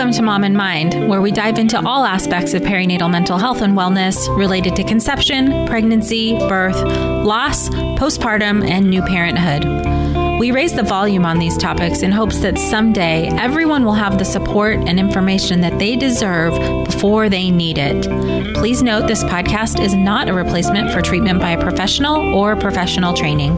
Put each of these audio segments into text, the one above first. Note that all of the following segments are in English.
Welcome to Mom in Mind, where we dive into all aspects of perinatal mental health and wellness related to conception, pregnancy, birth, loss, postpartum, and new parenthood. We raise the volume on these topics in hopes that someday everyone will have the support and information that they deserve before they need it. Please note this podcast is not a replacement for treatment by a professional or professional training.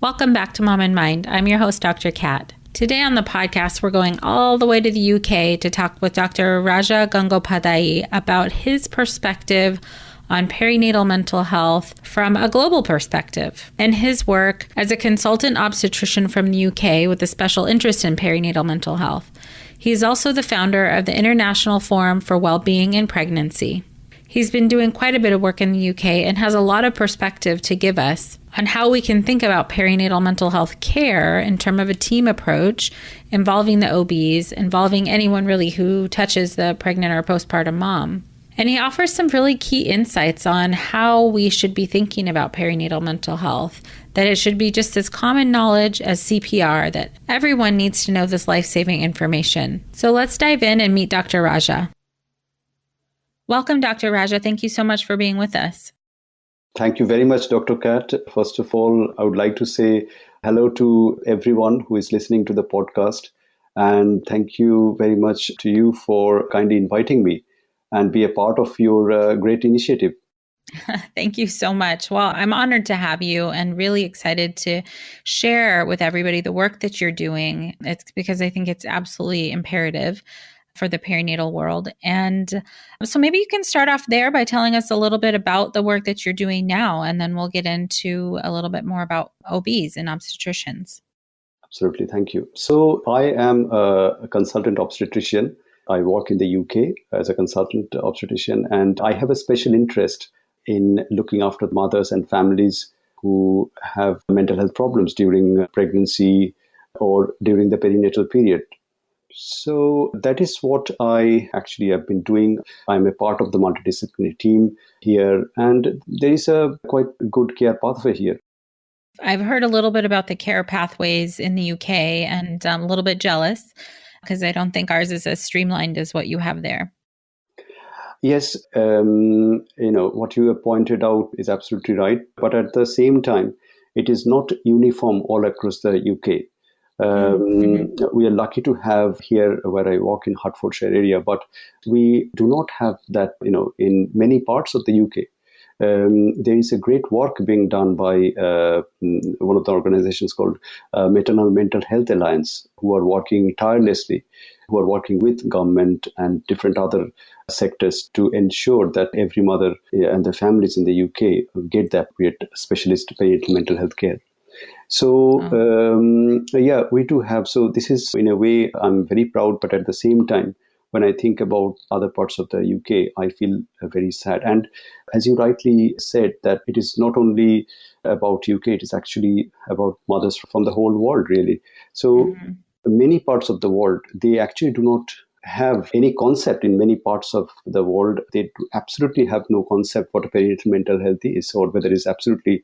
Welcome back to Mom in Mind. I'm your host, Dr. Kat. Today on the podcast, we're going all the way to the UK to talk with Dr. Raja Gangopadhyay about his perspective on perinatal mental health from a global perspective and his work as a consultant obstetrician from the UK with a special interest in perinatal mental health. He is also the founder of the International Forum for Wellbeing in Pregnancy. He's been doing quite a bit of work in the UK and has a lot of perspective to give us on how we can think about perinatal mental health care in terms of a team approach involving the OBs, involving anyone really who touches the pregnant or postpartum mom. And he offers some really key insights on how we should be thinking about perinatal mental health, that it should be just as common knowledge as CPR, that everyone needs to know this life-saving information. So let's dive in and meet Dr. Raja. Welcome, Dr. Raja. Thank you so much for being with us. Thank you very much, Dr. Kat. First of all, I would like to say hello to everyone who is listening to the podcast. And thank you very much to you for kindly inviting me and be a part of your great initiative. Thank you so much. Well, I'm honored to have you and really excited to share with everybody the work that you're doing. It's because I think it's absolutely imperative for the perinatal world. And so maybe you can start off there by telling us a little bit about the work that you're doing now, and then we'll get into a little bit more about OBs and obstetricians. Absolutely. Thank you. So I am a consultant obstetrician. I work in the UK as a consultant obstetrician, and I have a special interest in looking after mothers and families who have mental health problems during pregnancy or during the perinatal period. So that is what I actually have been doing. I'm a part of the multidisciplinary team here, and there is a quite good care pathway here. I've heard a little bit about the care pathways in the UK, and I'm a little bit jealous because I don't think ours is as streamlined as what you have there. Yes, what you have pointed out is absolutely right. But at the same time, it is not uniform all across the UK. We are lucky to have here where I work in Hertfordshire area, but we do not have that, in many parts of the UK. There is a great work being done by one of the organizations called Maternal Mental Health Alliance, who are working tirelessly, who are working with government and different other sectors to ensure that every mother and the families in the UK get the appropriate specialist perinatal mental health care. So, we do have. So this is, in a way, I'm very proud, but at the same time, when I think about other parts of the UK, I feel very sad. And as you rightly said, that it is not only about UK, it is actually about mothers from the whole world, really. So many parts of the world, they actually do not have any concept in many parts of the world. They absolutely have no concept what a perinatal mental health is, or whether it's absolutely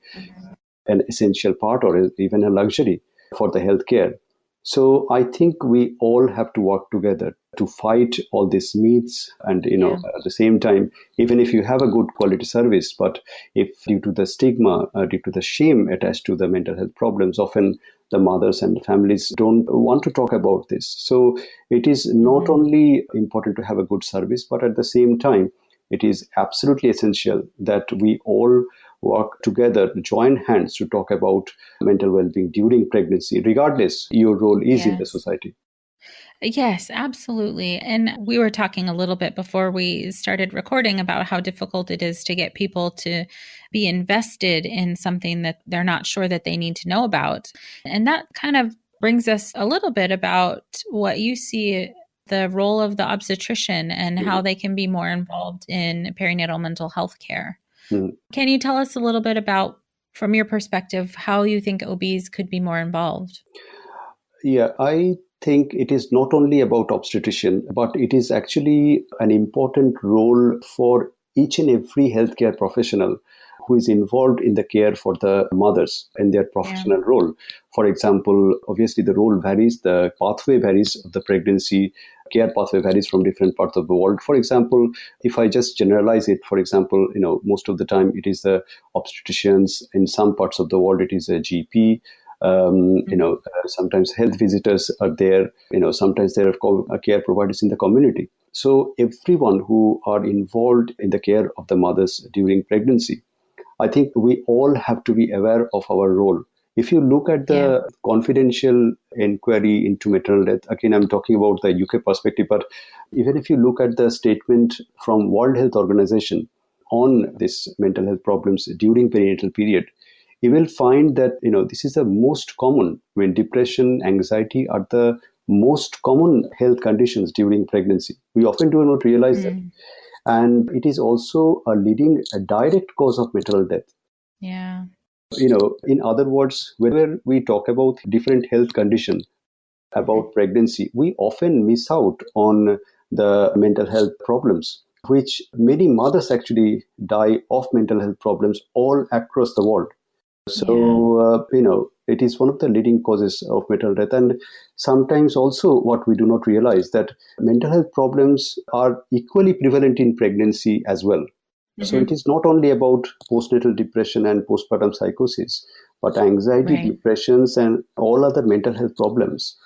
an essential part or even a luxury for the healthcare. So I think we all have to work together to fight all these myths. And, at the same time, even if you have a good quality service, but if due to the stigma, due to the shame attached to the mental health problems, often the mothers and families don't want to talk about this. So it is not only important to have a good service, but at the same time, it is absolutely essential that we all work together, join hands to talk about mental well-being during pregnancy, regardless your role is in the society. Yes, absolutely. And we were talking a little bit before we started recording about how difficult it is to get people to be invested in something that they're not sure that they need to know about. And that kind of brings us a little bit about what you see the role of the obstetrician and how they can be more involved in perinatal mental health care. Can you tell us a little bit about, from your perspective, how you think OBs could be more involved? Yeah, I think it is not only about obstetrician, but it is actually an important role for each and every healthcare professional who is involved in the care for the mothers and their professional role. For example, obviously the role varies, the pathway varies of the pregnancy care pathway varies from different parts of the world. For example, if I just generalize it, for example, most of the time it is the obstetricians. In some parts of the world, it is a GP. Sometimes health visitors are there. Sometimes there are care providers in the community. So everyone who are involved in the care of the mothers during pregnancy, I think we all have to be aware of our role. If you look at the confidential inquiry into maternal death, again, I'm talking about the UK perspective, but even if you look at the statement from World Health Organization on this mental health problems during perinatal period, you will find that, this is the most common when depression, anxiety are the most common health conditions during pregnancy. We often do not realize that. And it is also a direct cause of maternal death. Yeah. In other words, whenever we talk about different health conditions about pregnancy, we often miss out on the mental health problems, which many mothers actually die of mental health problems all across the world. So, it is one of the leading causes of maternal death. And sometimes also what we do not realize that mental health problems are equally prevalent in pregnancy as well. So it is not only about postnatal depression and postpartum psychosis, but anxiety, depressions, and all other mental health problems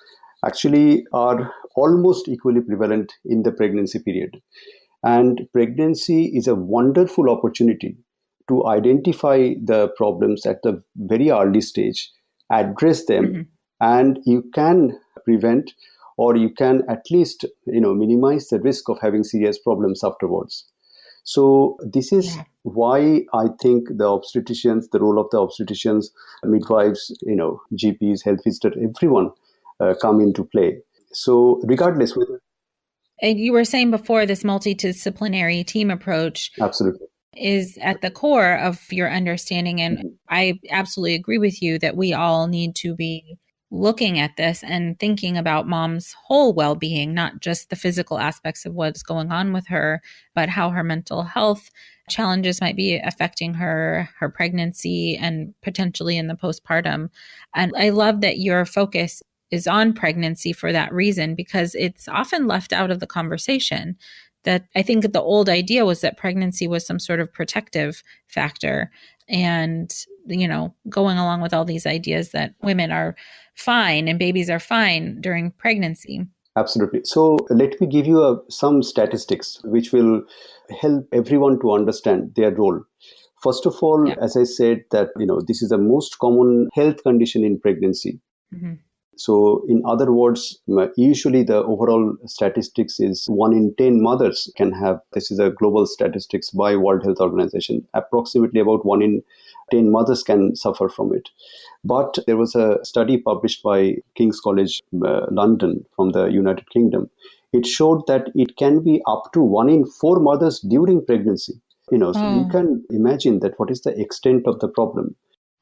actually are almost equally prevalent in the pregnancy period. And pregnancy is a wonderful opportunity to identify the problems at the very early stage, address them, and you can prevent, or you can at least minimize the risk of having serious problems afterwards. So this is why I think the role of the obstetricians, midwives, GPs, health visitors, everyone come into play. So regardless whether... And you were saying before, this multidisciplinary team approach Absolutely is at the core of your understanding. And I absolutely agree with you that we all need to be looking at this and thinking about mom's whole well-being, not just the physical aspects of what's going on with her, but how her mental health challenges might be affecting her pregnancy, and potentially in the postpartum. And I love that your focus is on pregnancy for that reason, because it's often left out of the conversation. That I think the old idea was that pregnancy was some sort of protective factor, and, going along with all these ideas that women are fine and babies are fine during pregnancy. Absolutely. So let me give you some statistics which will help everyone to understand their role. First of all, as I said, that, this is the most common health condition in pregnancy. So in other words, usually the overall statistics is 1 in 10 mothers can have, this is a global statistics by World Health Organization, approximately about 1 in 10 mothers can suffer from it. But there was a study published by King's College London from the United Kingdom. It showed that it can be up to 1 in 4 mothers during pregnancy. So you can imagine that what is the extent of the problem.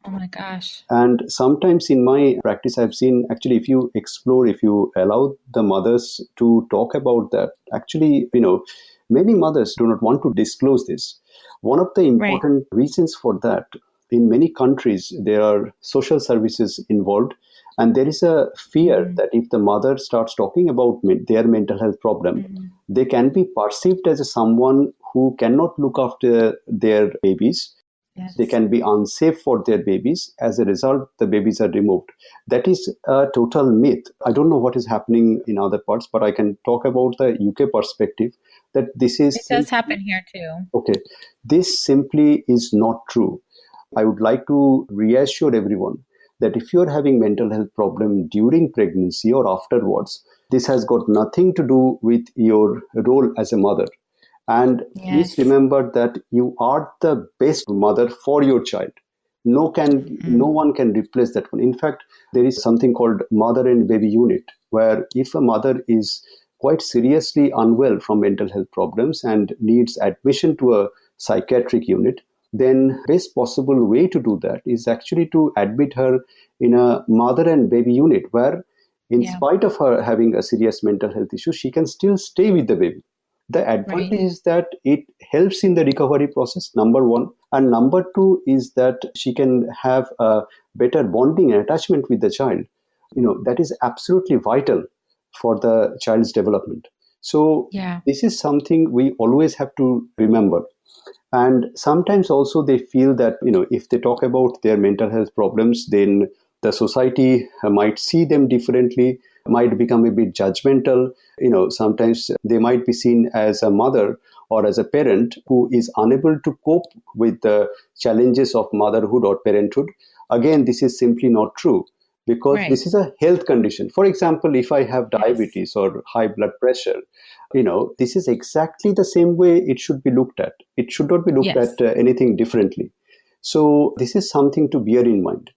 Oh my gosh. And sometimes in my practice, I've seen actually, if you allow the mothers to talk about that, actually, many mothers do not want to disclose this. One of the important reasons for that, in many countries, there are social services involved. And there is a fear that if the mother starts talking about their mental health problem, they can be perceived as someone who cannot look after their babies. They can be unsafe for their babies. As a result, the babies are removed. That is a total myth. I don't know what is happening in other parts, but I can talk about the UK perspective that this is... It does happen here too. Okay. This simply is not true. I would like to reassure everyone that if you're having mental health problem during pregnancy or afterwards, this has got nothing to do with your role as a mother. And please remember that you are the best mother for your child. No one can replace that one. In fact, there is something called mother and baby unit, where if a mother is quite seriously unwell from mental health problems and needs admission to a psychiatric unit, then best possible way to do that is actually to admit her in a mother and baby unit, where in spite of her having a serious mental health issue, she can still stay with the baby. The advantage is that it helps in the recovery process, number one. And number two is that she can have a better bonding and attachment with the child. That is absolutely vital for the child's development. So Yeah. this is something we always have to remember. And sometimes also they feel that, if they talk about their mental health problems, then the society might see them differently, might become a bit judgmental. Sometimes they might be seen as a mother or as a parent who is unable to cope with the challenges of motherhood or parenthood. Again, this is simply not true, because Right. this is a health condition. For example, if I have diabetes or high blood pressure, this is exactly the same way it should be looked at. It should not be looked Yes. at anything differently. So this is something to bear in mind.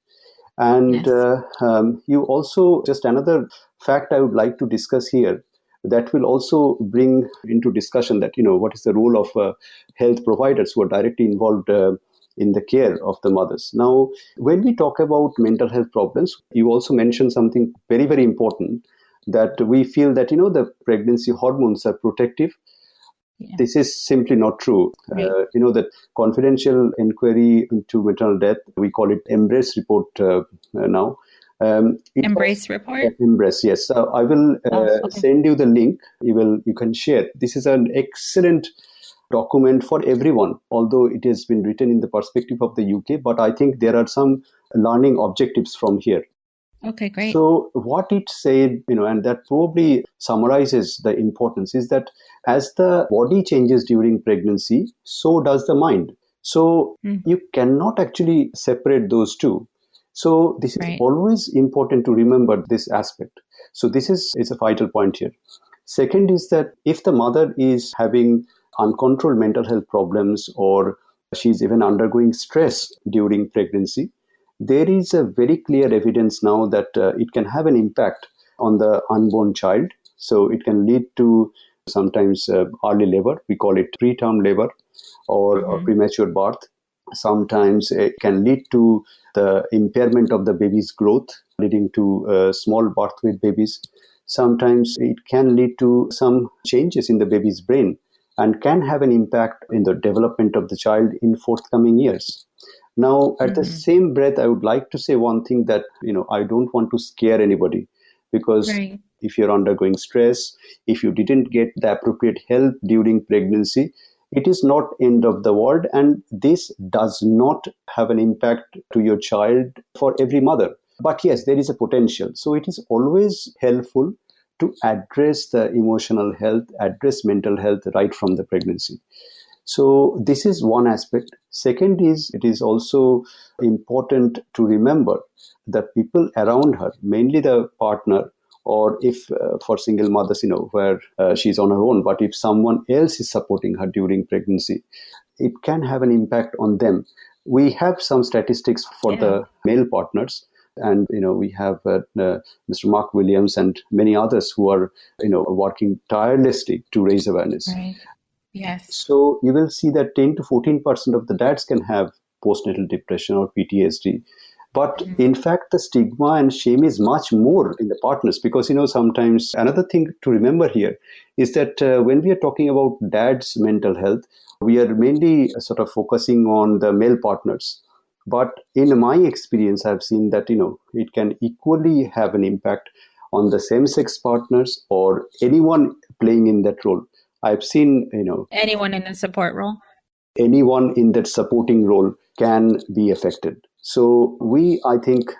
And Yes. you also, just another fact I would like to discuss here, that will also bring into discussion that, what is the role of health providers who are directly involved in the care of the mothers. Now, when we talk about mental health problems, you also mentioned something very, very important, that we feel that, the pregnancy hormones are protective. Yeah. This is simply not true. Right. The confidential inquiry into maternal death, we call it Embrace report now. Embrace report. Embrace, yes. So I will Okay. send you the link. You can share. This is an excellent document for everyone, although it has been written in the perspective of the UK, but I think there are some learning objectives from here. Okay, great. So what it said, and that probably summarizes the importance, is that as the body changes during pregnancy, so does the mind. So you cannot actually separate those two. So this is Right. always important to remember this aspect. So this is a vital point here. Second is that if the mother is having uncontrolled mental health problems, or she's even undergoing stress during pregnancy, there is a very clear evidence now that it can have an impact on the unborn child. So it can lead to sometimes early labor, we call it preterm labor, or premature birth. Sometimes it can lead to the impairment of the baby's growth, leading to small birth weight babies. Sometimes it can lead to some changes in the baby's brain and can have an impact in the development of the child in forthcoming years. Now, at the same breath, I would like to say one thing, that, I don't want to scare anybody, because Right. if you're undergoing stress, if you didn't get the appropriate help during pregnancy, it is not end of the world, and this does not have an impact to your child for every mother. But yes, there is a potential. So it is always helpful to address the emotional health, address mental health right from the pregnancy. So this is one aspect. Second is, it is also important to remember the people around her, mainly the partner, or if for single mothers, where she's on her own, but if someone else is supporting her during pregnancy, it can have an impact on them. We have some statistics for the male partners, and we have Mr. Mark Williams and many others who are working tirelessly to raise awareness. Right. Yes. So you will see that 10 to 14% of the dads can have postnatal depression or PTSD. But in fact, the stigma and shame is much more in the partners, because, sometimes another thing to remember here is that when we are talking about dad's mental health, we are mainly sort of focusing on the male partners. But in my experience, I've seen that, it can equally have an impact on the same-sex partners or anyone playing in that role. I've seen, Anyone in a support role? anyone in that supporting role can be affected. So I think,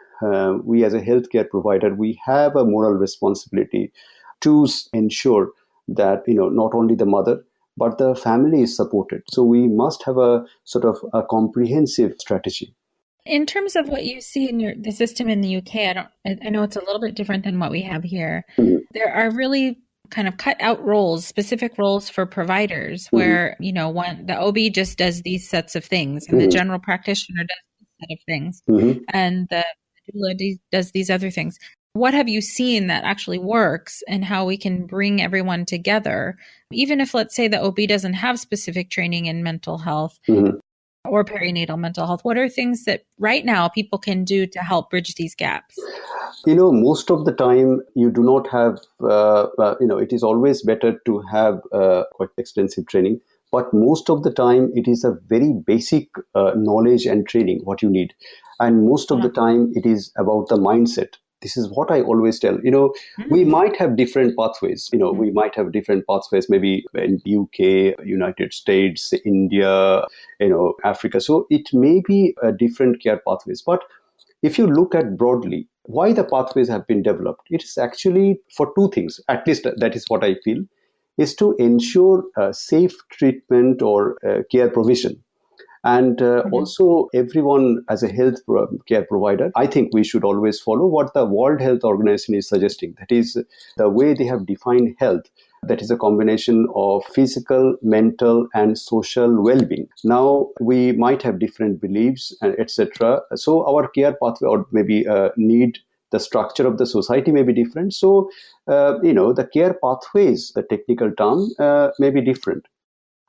we as a healthcare provider, we have a moral responsibility to ensure that, not only the mother, but the family is supported. So we must have a sort of a comprehensive strategy. In terms of what you see in the system in the UK, I know it's a little bit different than what we have here. There are really kind of cut out roles, specific roles for providers, where, the OB just does these sets of things, and the general practitioner does this set of things, and the doula does these other things. What have you seen that actually works, and how we can bring everyone together, even if, let's say, the OB doesn't have specific training in mental health or perinatal mental health? What are things that right now people can do to help bridge these gaps? Most of the time you do not have, it is always better to have quite extensive training, but most of the time it is a very basic knowledge and training what you need. And most of the time it is about the mindset. This is what I always tell. We might have different pathways. We might have different pathways, maybe in UK, United States, India, Africa. So it may be different care pathways. But if you look at broadly, why the pathways have been developed, it is actually for two things. At least that is what I feel, is to ensure safe treatment or care provision. And also, everyone as a health care provider, I think we should always follow what the World Health Organization is suggesting. That is the way they have defined health. That is a combination of physical, mental, and social well-being. Now, we might have different beliefs, etc. So our care pathway or maybe need, the structure of the society may be different. So, the care pathways, the technical term, may be different.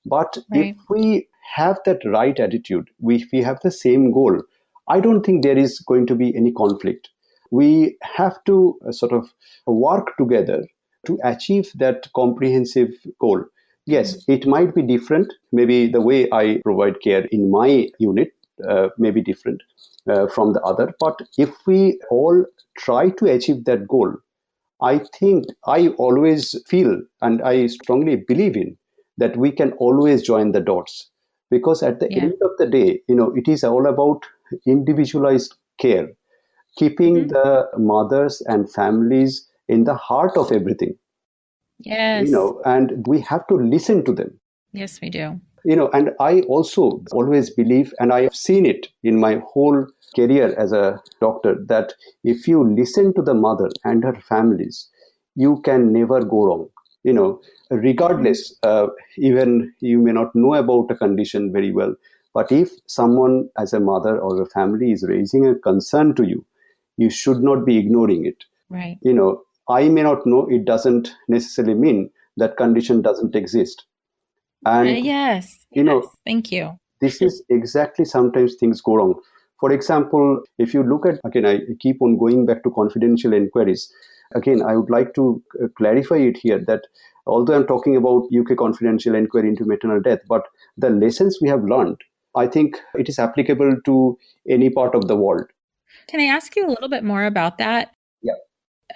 But if we have that right attitude, if we have the same goal, I don't think there is going to be any conflict. We have to sort of work together to achieve that comprehensive goal. Yes, it might be different. Maybe the way I provide care in my unit may be different from the other. But if we all try to achieve that goal, I think I always feel and I strongly believe in that we can always join the dots, because at the end of the day, it is all about individualized care, keeping the mothers and families in the heart of everything. Yes. And we have to listen to them. Yes, we do. And I also always believe, and I have seen it in my whole career as a doctor, that if you listen to the mother and her families, you can never go wrong. Regardless, even you may not know about a condition very well, but if someone as a mother or a family is raising a concern to you, you should not be ignoring it. Right. I may not know, it doesn't necessarily mean that condition doesn't exist. And yes, thank you. This is exactly sometimes things go wrong. For example, if you look at, again, I keep on going back to confidential inquiries. Again, I would like to clarify it here that although I'm talking about UK confidential inquiry into maternal death, but the lessons we have learned, I think it is applicable to any part of the world. Can I ask you a little bit more about that? Yeah.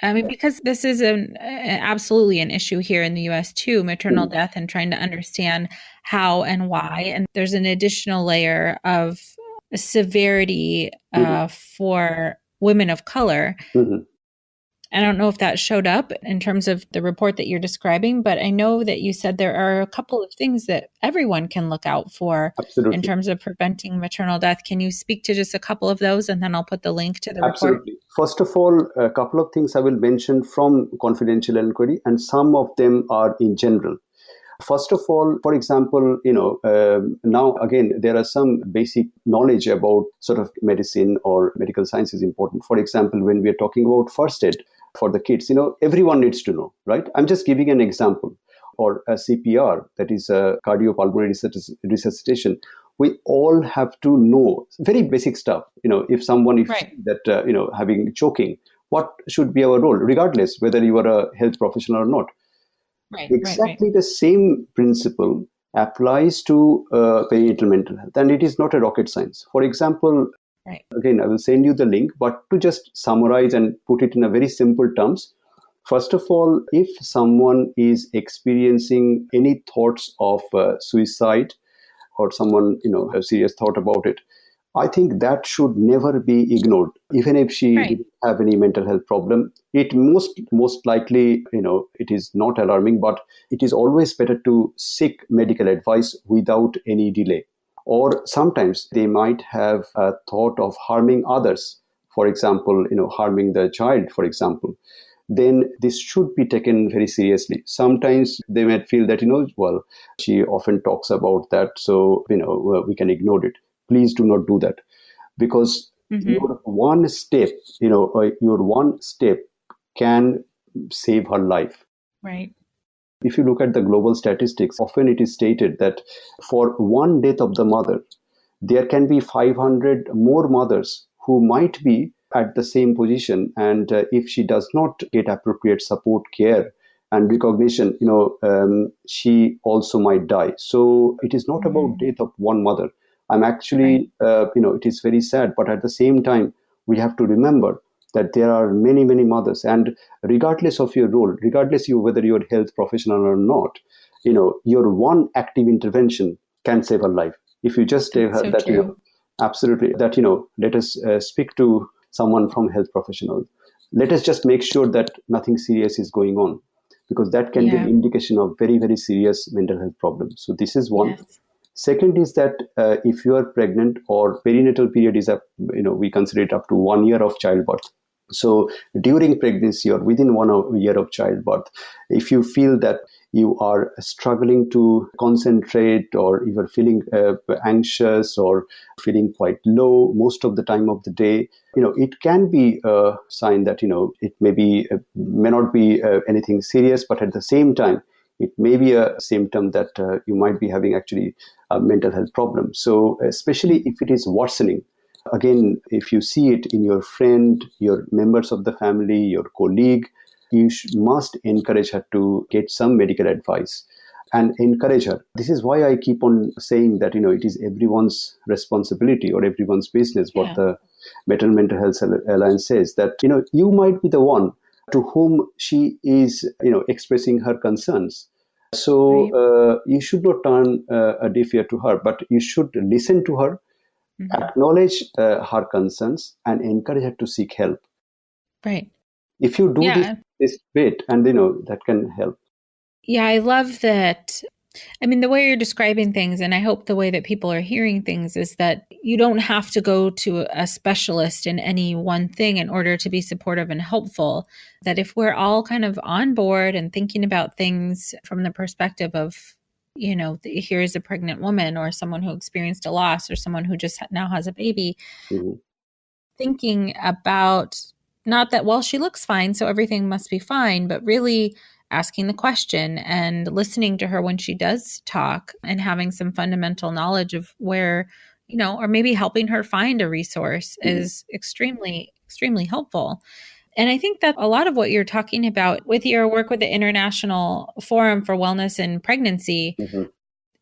I mean, because this is absolutely an issue here in the US too, maternal death, and trying to understand how and why. And there's an additional layer of severity for women of color. I don't know if that showed up in terms of the report that you're describing, but I know that you said there are a couple of things that everyone can look out for in terms of preventing maternal death. Can you speak to just a couple of those, and then I'll put the link to the report? Absolutely. First of all, a couple of things I will mention from confidential inquiry, and some of them are in general. First of all, for example, now again, there are some basic knowledge about sort of medicine or medical science is important. For example, when we are talking about first aid for the kids, everyone needs to know, right? I'm just giving an example. Or a CPR, that is a cardiopulmonary resuscitation. We all have to know very basic stuff. If someone is having choking, what should be our role, regardless whether you are a health professional or not. Exactly the same principle applies to perinatal mental health, and it is not a rocket science. For example, again, I will send you the link, but to just summarize and put it in a very simple terms. First of all, if someone is experiencing any thoughts of suicide, or someone have serious thought about it, I think that should never be ignored, even if she didn't have any mental health problem. It most likely, it is not alarming, but it is always better to seek medical advice without any delay. Or sometimes they might have a thought of harming others, for example, harming the child, for example. Then this should be taken very seriously. Sometimes they might feel that, well, she often talks about that, so, we can ignore it. Please do not do that, because your one step, can save her life. Right. If you look at the global statistics, often it is stated that for one death of the mother, there can be 500 more mothers who might be at the same position. And if she does not get appropriate support, care, and recognition, she also might die. So it is not about death of one mother. I'm actually, it is very sad, but at the same time, we have to remember that there are many, many mothers, and regardless of your role, regardless you whether you're a health professional or not, your one active intervention can save her life. If you just tell her So that, true. absolutely, that, let us speak to someone from health professional. Let us just make sure that nothing serious is going on, because that can be an Yeah. indication of very, very serious mental health problems. So this is one. Yes. Second is that if you are pregnant, or perinatal period is we consider it up to 1 year of childbirth. So during pregnancy or within 1 year of childbirth, if you feel that you are struggling to concentrate, or you are feeling anxious, or feeling quite low most of the time of the day, it can be a sign that, it may not be anything serious, but at the same time, it may be a symptom that you might be having actually a mental health problem. So especially if it is worsening, again, if you see it in your friend, your members of the family, your colleague, you must encourage her to get some medical advice and encourage her. This is why I keep on saying that, it is everyone's responsibility or everyone's business, what the Maternal Mental Health Alliance says, that, you might be the one to whom she is, expressing her concerns. So you should not turn a deaf ear to her, but you should listen to her, acknowledge her concerns, and encourage her to seek help. Right. If you do Yeah. this bit, and that can help. Yeah, I love that. I mean, the way you're describing things, and I hope the way that people are hearing things, is that you don't have to go to a specialist in any one thing in order to be supportive and helpful. That if we're all kind of on board and thinking about things from the perspective of, here's a pregnant woman, or someone who experienced a loss, or someone who just now has a baby, Mhm. thinking about not that, well, she looks fine, so everything must be fine, but really asking the question and listening to her when she does talk, and having some fundamental knowledge of where, or maybe helping her find a resource is extremely, extremely helpful. And I think that a lot of what you're talking about with your work with the International Forum for Wellness in Pregnancy Mhm.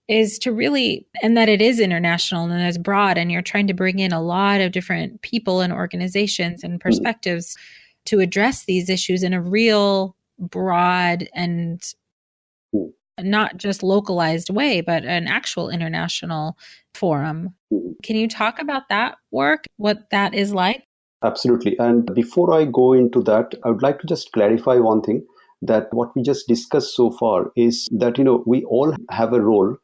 is to really, and that it is international and is broad, and you're trying to bring in a lot of different people and organizations and perspectives to address these issues in a real broad and Mhm. not just localized way, but an actual international forum. Mhm. Can you talk about that work, what that is like? Absolutely. And before I go into that, I would like to just clarify one thing, that what we just discussed so far is that, we all have a role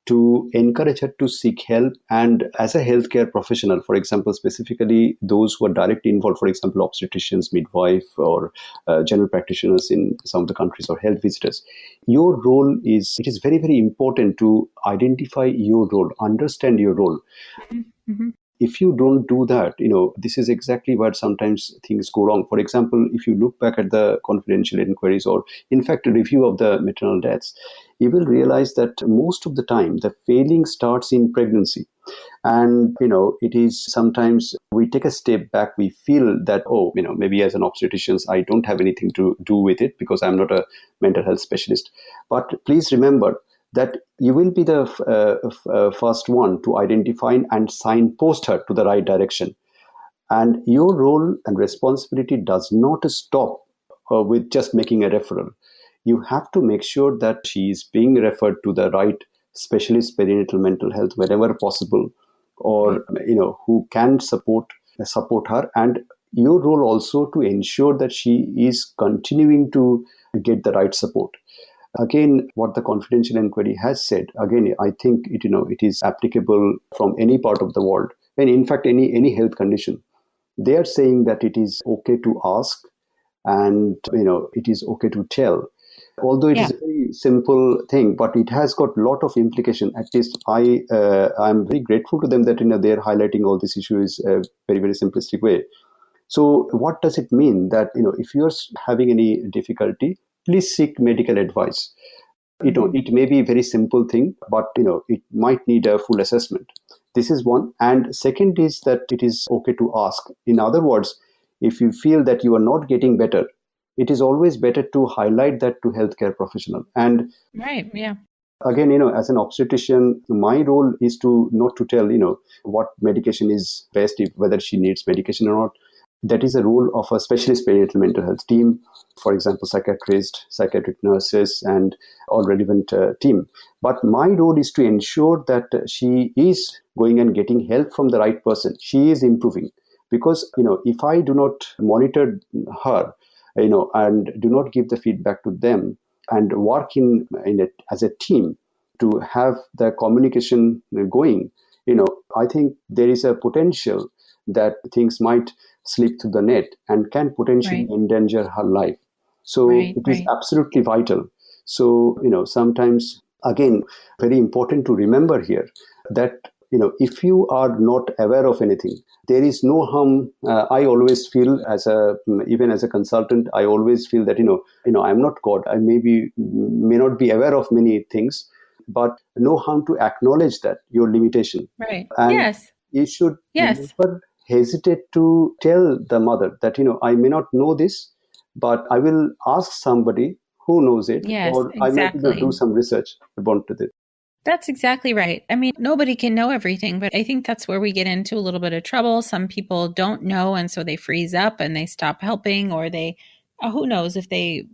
to encourage her to seek help. And as a healthcare professional, for example, specifically those who are directly involved, for example, obstetricians, midwife, or general practitioners in some of the countries, or health visitors, your role it is very, very important to identify your role, understand your role. Mm-hmm. If you don't do that, this is exactly where sometimes things go wrong. For example, if you look back at the confidential inquiries, or in fact a review of the maternal deaths, you will realize that most of the time the failing starts in pregnancy. And it is sometimes we take a step back, we feel that, oh, maybe as an obstetrician I don't have anything to do with it because I'm not a mental health specialist. But please remember that you will be the first one to identify and signpost her to the right direction. And your role and responsibility does not stop with just making a referral. You have to make sure that she is being referred to the right specialist perinatal mental health wherever possible, Right. or who can support her. And your role also to ensure that she is continuing to get the right support. Again, what the confidential inquiry has said, again, I think it is applicable from any part of the world, and in fact any health condition. They are saying that it is okay to ask, and it is okay to tell. Although it Yeah. is a very simple thing, but it has got a lot of implication. At least I'm very grateful to them that they're highlighting all these issues a very, very simplistic way. So what does it mean? That if you're having any difficulty, please seek medical advice. It may be a very simple thing, but it might need a full assessment. This is one. And second is that it is okay to ask. In other words, if you feel that you are not getting better, it is always better to highlight that to healthcare professional. And Right. Yeah. again, as an obstetrician, my role is to not to tell what medication is best, if whether she needs medication or not. that is a role of a specialist perinatal mental health team, for example, psychiatrists, psychiatric nurses, and all relevant team. But my role is to ensure that she is going and getting help from the right person. She is improving. Because, if I do not monitor her, and do not give the feedback to them and work in it as a team to have the communication going, I think there is a potential that things might slip through the net and can potentially endanger her life. So it is absolutely vital. So, sometimes, again, very important to remember here that, if you are not aware of anything, there is no harm. I always feel even as a consultant, I always feel that, I'm not God. I may not be aware of many things, but no harm to acknowledge that your limitation. Right. And yes. You should never hesitate to tell the mother that, I may not know this, but I will ask somebody who knows it, or I might do some research about it. That's exactly right. I mean, nobody can know everything, but I think that's where we get into a little bit of trouble. Some people don't know, and so they freeze up and they stop helping, or they, who knows if they,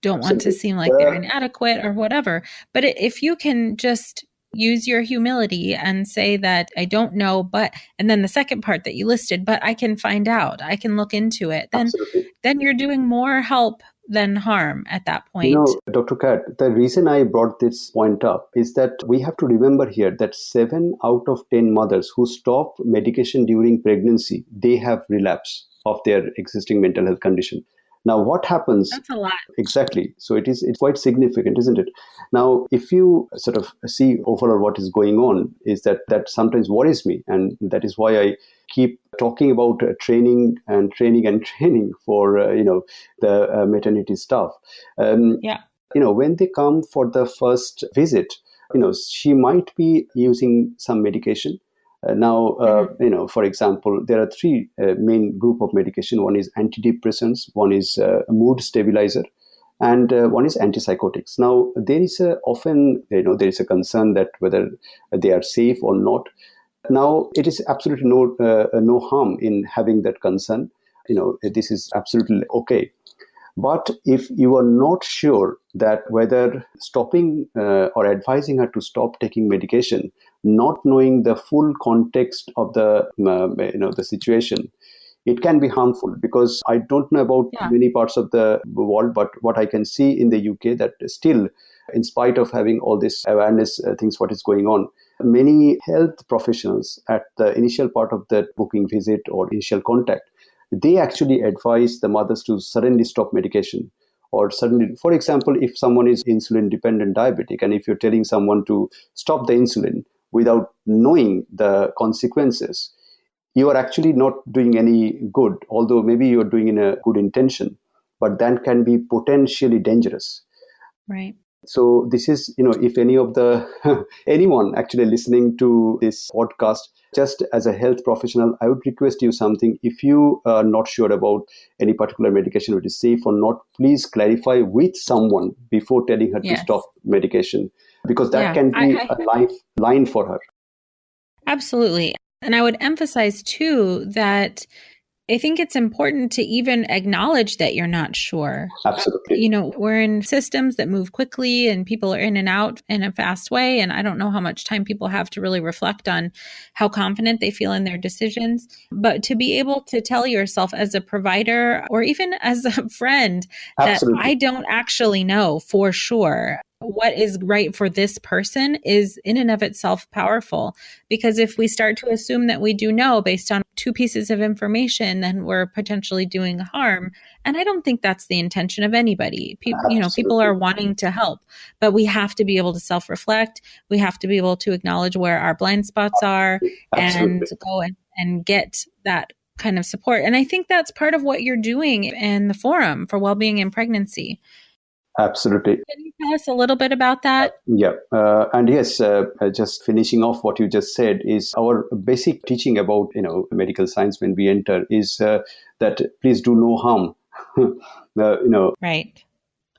don't want to seem like they're inadequate or whatever. But if you can just use your humility and say that I don't know, and then the second part that you listed, but I can find out, I can look into it, then you're doing more help than harm at that point. Dr. Kat, the reason I brought this point up is that we have to remember here that 7 out of 10 mothers who stop medication during pregnancy, they have relapse of their existing mental health condition. Now, what happens? That's a lot. Exactly. So it's quite significant, isn't it? Now, if you sort of see overall what is going on, is that sometimes worries me. And that is why I keep talking about training for, the maternity staff. When they come for the first visit, she might be using some medication. For example, there are 3 main group of medication. One is antidepressants, one is a mood stabilizer, and one is antipsychotics. Now, there is often there is a concern that whether they are safe or not. Now, it is absolutely no harm in having that concern. This is absolutely okay. But if you are not sure that whether stopping or advising her to stop taking medication, not knowing the full context of the situation, it can be harmful. Because I don't know about many parts of the world, but what I can see in the UK, that still, in spite of having all this awareness things, what is going on, many health professionals at the initial part of the booking visit or initial contact, they actually advise the mothers to suddenly stop medication. Or suddenly, for example, if someone is insulin dependent diabetic, and if you're telling someone to stop the insulin without knowing the consequences, you are actually not doing any good, although maybe you're doing in a good intention, but that can be potentially dangerous. Right. So this is, if any of anyone actually listening to this podcast, just as a health professional, I would request you something. If you are not sure about any particular medication, which is safe or not, please clarify with someone before telling her to stop medication, because that can be a lifeline for her. Absolutely. And I would emphasize too that I think it's important to even acknowledge that you're not sure. Absolutely. We're in systems that move quickly and people are in and out in a fast way. And I don't know how much time people have to really reflect on how confident they feel in their decisions. But to be able to tell yourself as a provider or even as a friend that I don't actually know for sure what is right for this person is in and of itself powerful. Because if we start to assume that we do know based on 2 pieces of information, then we're potentially doing harm. And I don't think that's the intention of anybody. People are wanting to help, but we have to be able to self-reflect. We have to be able to acknowledge where our blind spots are and go and get that kind of support. And I think that's part of what you're doing in the Forum for Wellbeing in Pregnancy. Absolutely. Can you tell us a little bit about that? And yes, just finishing off what you just said is our basic teaching about, medical science when we enter is that please do no harm. Right.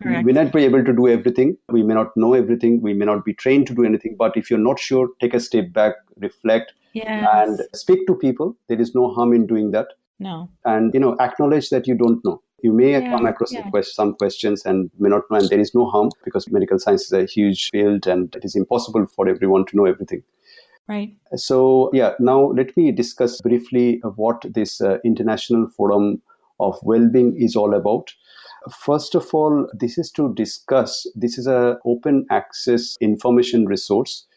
Correct. We may not be able to do everything. We may not know everything. We may not be trained to do anything. But if you're not sure, take a step back, reflect, and speak to people. There is no harm in doing that. No. And, acknowledge that you don't know. You may come across some questions and may not know, and there is no harm because medical science is a huge field and it is impossible for everyone to know everything. Right. So, now let me discuss briefly what this International Forum of Wellbeing is all about. First of all, this is an open access information resource.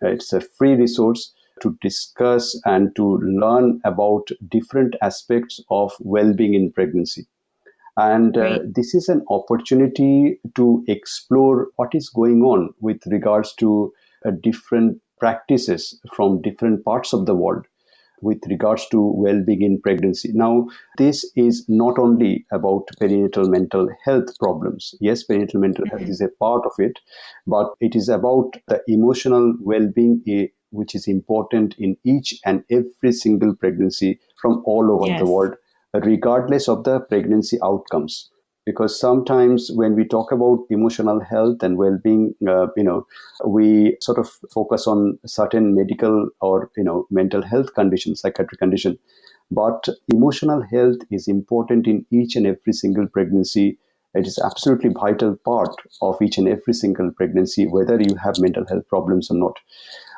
It's a free resource to discuss and to learn about different aspects of well-being in pregnancy. And this is an opportunity to explore what is going on with regards to different practices from different parts of the world with regards to well-being in pregnancy. Now, this is not only about perinatal mental health problems. Yes, perinatal mental health is a part of it, but it is about the emotional well-being, which is important in each and every single pregnancy from all over the world, regardless of the pregnancy outcomes. Because sometimes when we talk about emotional health and well-being, we sort of focus on certain medical or, mental health conditions, psychiatric condition. But emotional health is important in each and every single pregnancy. It is absolutely vital part of each and every single pregnancy, whether you have mental health problems or not.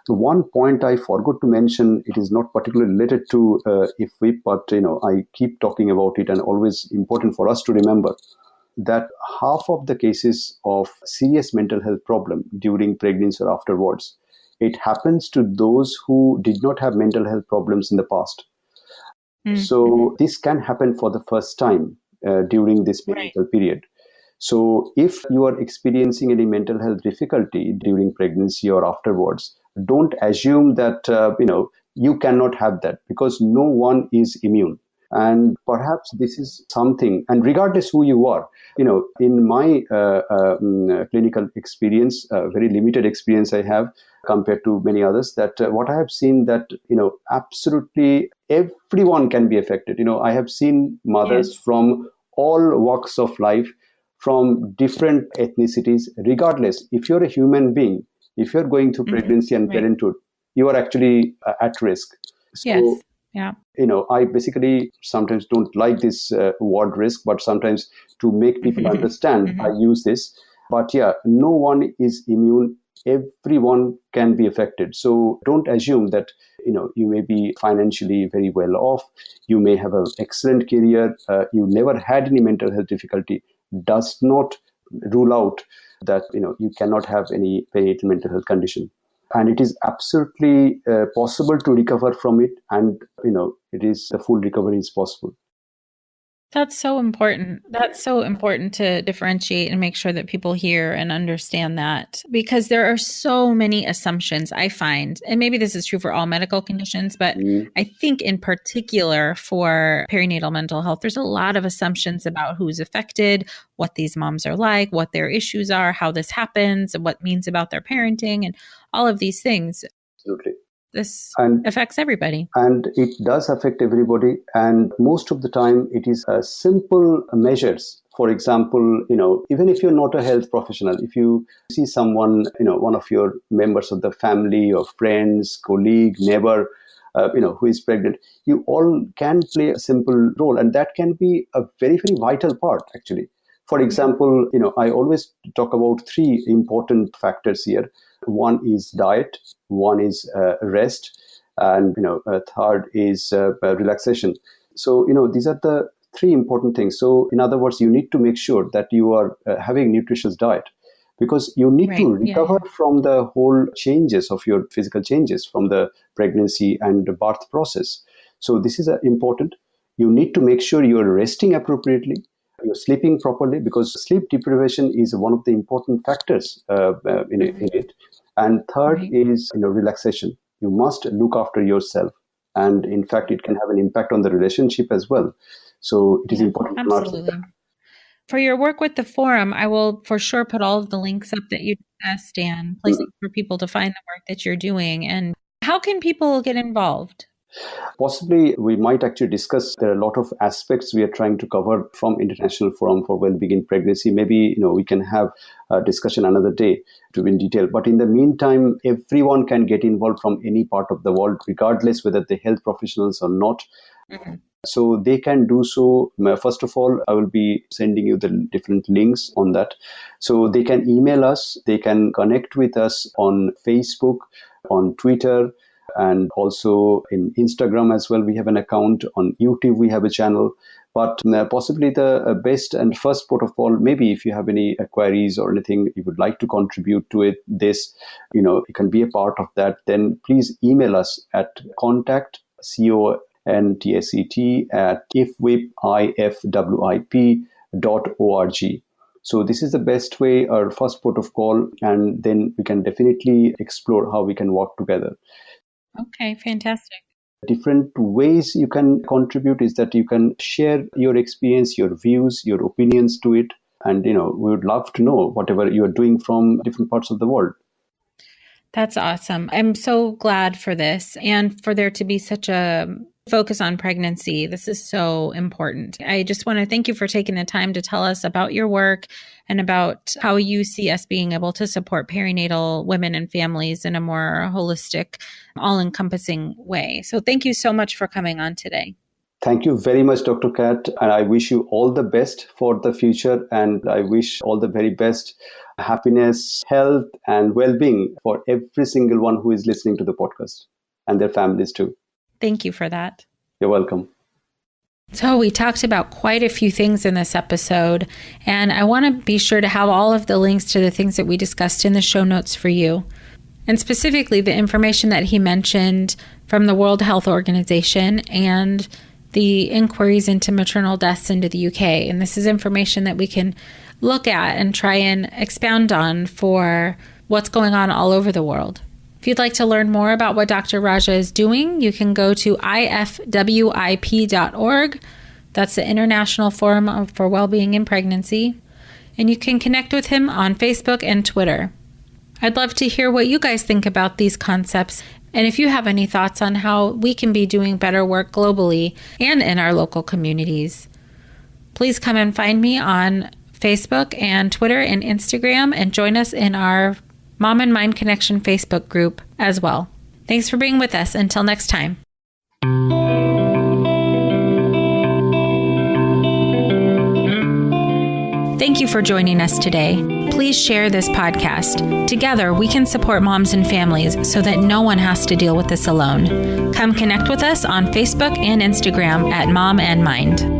One point I forgot to mention, it is not particularly related to IFWIP, but I keep talking about it, and always important for us to remember that half of the cases of serious mental health problem during pregnancy or afterwards, it happens to those who did not have mental health problems in the past. So this can happen for the first time during this perinatal period. So if you are experiencing any mental health difficulty during pregnancy or afterwards, don't assume that, you cannot have that, because no one is immune. And perhaps this is something, and regardless who you are, in my clinical experience, very limited experience I have compared to many others, that what I have seen that, absolutely everyone can be affected. I have seen mothers from all walks of life, from different ethnicities, regardless. If you're a human being, if you're going through pregnancy and parenthood, you are actually at risk. So, I basically sometimes don't like this word risk, but sometimes to make people understand, I use this. But no one is immune. Everyone can be affected. So don't assume that, you may be financially very well off. You may have an excellent career. You never had any mental health difficulty. Does not rule out that, you cannot have any perinatal mental health condition. And it is absolutely possible to recover from it. And, the full recovery is possible. That's so important. That's so important to differentiate and make sure that people hear and understand that, because there are so many assumptions I find, and maybe this is true for all medical conditions, but I think in particular for perinatal mental health, there's a lot of assumptions about who's affected, what these moms are like, what their issues are, how this happens, and what it means about their parenting, and all of these things. Absolutely. This affects everybody. And it does affect everybody. And most of the time, it is simple measures. For example, even if you're not a health professional, if you see someone, one of your members of the family or friends, colleague, neighbor, who is pregnant, you all can play a simple role. And that can be a very, very vital part, actually. For example, I always talk about three important factors here. One is diet, one is rest, and third is relaxation. So these are the three important things. So in other words, you need to make sure that you are having nutritious diet, because you need to recover from the whole changes of your physical changes from the pregnancy and the birth process. So this is important. You need to make sure you are resting appropriately. You're sleeping properly, because sleep deprivation is one of the important factors in it. And third is relaxation. You must look after yourself, and in fact, it can have an impact on the relationship as well. So it is important. Absolutely. For your work with the forum, I will for sure put all of the links up that you discussed and places for people to find the work that you're doing. And how can people get involved? Possibly, we might actually discuss. There are a lot of aspects we are trying to cover from International Forum for Wellbeing in Pregnancy. Maybe we can have a discussion another day to in detail. But in the meantime, everyone can get involved from any part of the world, regardless whether they're health professionals or not. So they can do so. First of all, I will be sending you the different links on that. So they can email us, they can connect with us on Facebook, on Twitter, and also in Instagram as well. We have an account. On YouTube, we have a channel. But possibly the best and first port of call, maybe if you have any queries or anything you would like to contribute to this, you can be a part of that, then please email us at contact, CONTACT, at ifwip.org. So this is the best way, our first port of call, and then we can definitely explore how we can work together. Okay, fantastic. Different ways you can contribute is that you can share your experience, your views, your opinions to it. And, we would love to know whatever you're doing from different parts of the world. That's awesome. I'm so glad for this and for there to be such a focus on pregnancy. This is so important. I just want to thank you for taking the time to tell us about your work and about how you see us being able to support perinatal women and families in a more holistic, all-encompassing way. So thank you so much for coming on today. Thank you very much, Dr. Kat. And I wish you all the best for the future. And I wish all the very best happiness, health, and well-being for every single one who is listening to the podcast and their families too. Thank you for that. You're welcome. So we talked about quite a few things in this episode, and I want to be sure to have all of the links to the things that we discussed in the show notes for you. And specifically the information that he mentioned from the World Health Organization and the inquiries into maternal deaths into the UK. And this is information that we can look at and try and expound on for what's going on all over the world. If you'd like to learn more about what Dr. Raja is doing, you can go to ifwip.org. That's the International Forum for Wellbeing in Pregnancy. And you can connect with him on Facebook and Twitter. I'd love to hear what you guys think about these concepts. And if you have any thoughts on how we can be doing better work globally and in our local communities, please come and find me on Facebook and Twitter and Instagram and join us in our Mom and Mind Connection Facebook group as well. Thanks for being with us. Until next time. Thank you for joining us today. Please share this podcast. Together, we can support moms and families so that no one has to deal with this alone. Come connect with us on Facebook and Instagram at Mom and Mind.